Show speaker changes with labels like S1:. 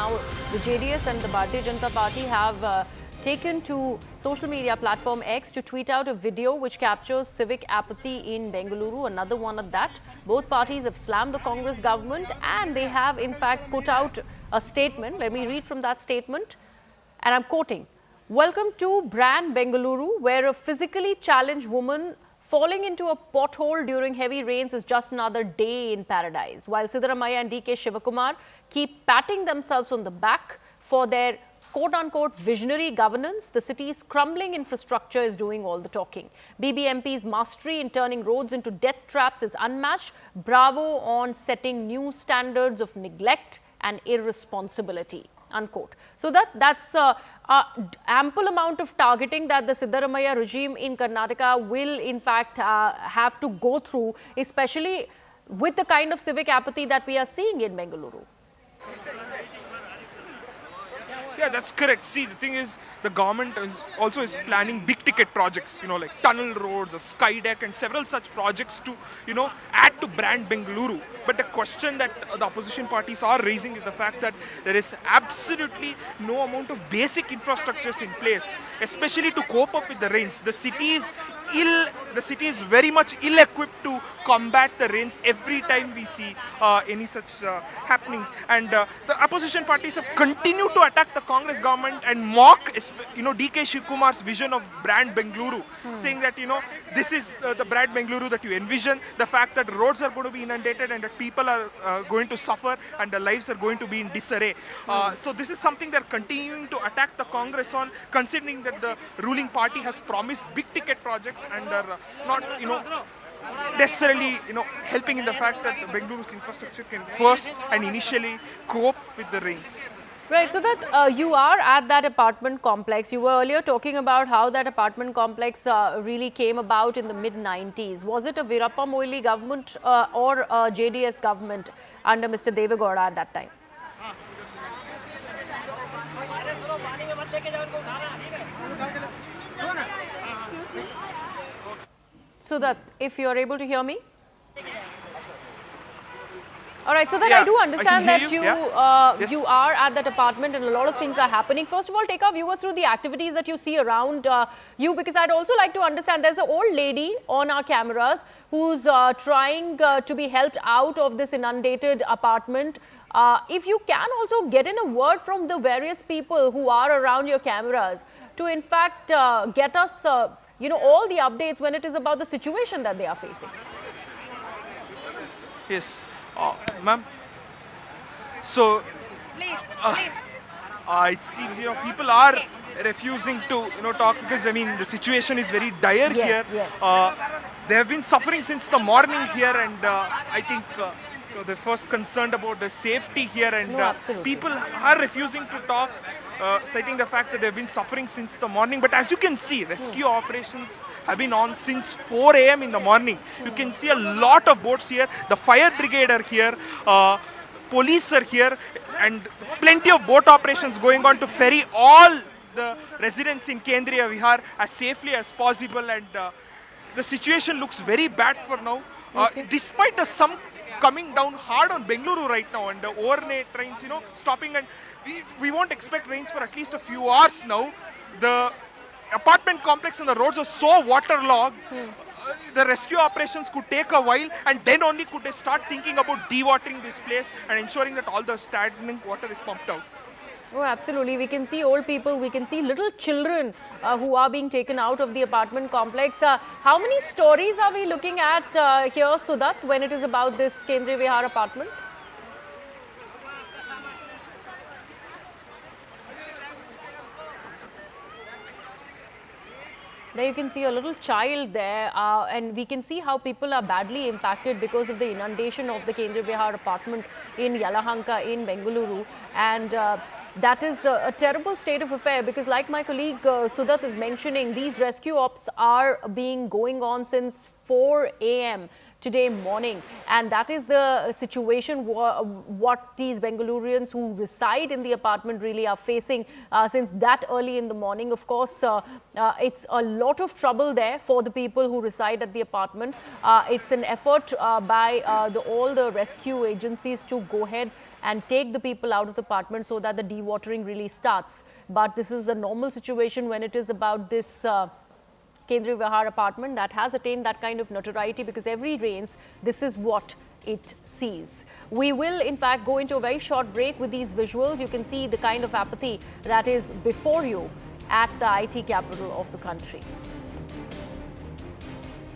S1: Now, the JDS and the Bharatiya Janata Party have taken to social media platform X to tweet out a video which captures civic apathy in Bengaluru, another one at that. Both parties have slammed the Congress government and they have in fact put out a statement. Let me read from that statement, and I'm quoting. Welcome to brand Bengaluru, where a physically challenged woman falling into a pothole during heavy rains is just another day in paradise. While Siddaramaiah and DK Shivakumar keep patting themselves on the back for their quote-unquote visionary governance, the city's crumbling infrastructure is doing all the talking. BBMP's mastery in turning roads into death traps is unmatched. Bravo on setting new standards of neglect and irresponsibility, unquote. So that's ample amount of targeting that the Siddaramaiah regime in Karnataka will in fact have to go through, especially with the kind of civic apathy that we are seeing in Bengaluru.
S2: Yeah, that's correct. See, the thing is, the government also is planning big ticket projects, like tunnel roads, a sky deck and several such projects to, add to brand Bengaluru. But the question that the opposition parties are raising is the fact that there is absolutely no amount of basic infrastructures in place, especially to cope up with the rains. The city is very much ill-equipped to combat the rains every time we see any such happenings. And the opposition parties have continued to attack the Congress government and mock, DK Shivkumar's vision of brand Bengaluru, saying that, this is the brand Bengaluru that you envision, the fact that roads are going to be inundated and that people are going to suffer and their lives are going to be in disarray. So this is something they're continuing to attack the Congress on, considering that the ruling party has promised big ticket projects and are not, necessarily, helping in the fact that Bengaluru's infrastructure can first and initially cope with the rains.
S1: Right, so that you are at that apartment complex. You were earlier talking about how that apartment complex really came about in the mid-90s. Was it a Veerappa Moily government or a JDS government under Mr. Devegowda at that time? So that if you are able to hear me? All right, so that I do understand that you are at that apartment and a lot of things are happening. First of all, take our viewers through the activities that you see around you, because I'd also like to understand there's an old lady on our cameras who's trying to be helped out of this inundated apartment. If you can also get in a word from the various people who are around your cameras to in fact get us all the updates when it is about the situation that they are facing.
S2: Yes. Ma'am, so it seems people are refusing to talk because the situation is very dire here.
S1: Yes.
S2: They have been suffering since the morning here, and I think they're first concerned about the safety here, and people are refusing to talk, citing the fact that they've been suffering since the morning. But as you can see, rescue operations have been on since 4 a.m. in the morning. You can see a lot of boats here. The fire brigade are here, police are here, and plenty of boat operations going on to ferry all the residents in Kendriya Vihar as safely as possible. And the situation looks very bad for now. Despite the sun coming down hard on Bengaluru right now, and the overnight trains, stopping, and we won't expect rains for at least a few hours now. The apartment complex and the roads are so waterlogged. The rescue operations could take a while, and then only could they start thinking about dewatering this place and ensuring that all the stagnant water is pumped out.
S1: Oh, absolutely. We can see old people, we can see little children who are being taken out of the apartment complex. How many stories are we looking at here, Sudat, when it is about this Kendriya Vihar apartment? There you can see a little child there, and we can see how people are badly impacted because of the inundation of the Kendriya Vihar apartment in Yelahanka in Bengaluru. And that is a terrible state of affair, because like my colleague Sudat is mentioning, these rescue ops are going on since 4 a.m. today morning, and that is the situation what these Bengalurians who reside in the apartment really are facing since that early in the morning. Of course, it's a lot of trouble there for the people who reside at the apartment. It's an effort by all the rescue agencies to go ahead and take the people out of the apartment so that the dewatering really starts. But this is the normal situation when it is about this Kendriya Vihar apartment that has attained that kind of notoriety, because every rains, this is what it sees. We will in fact go into a very short break with these visuals. You can see the kind of apathy that is before you at the IT capital of the country.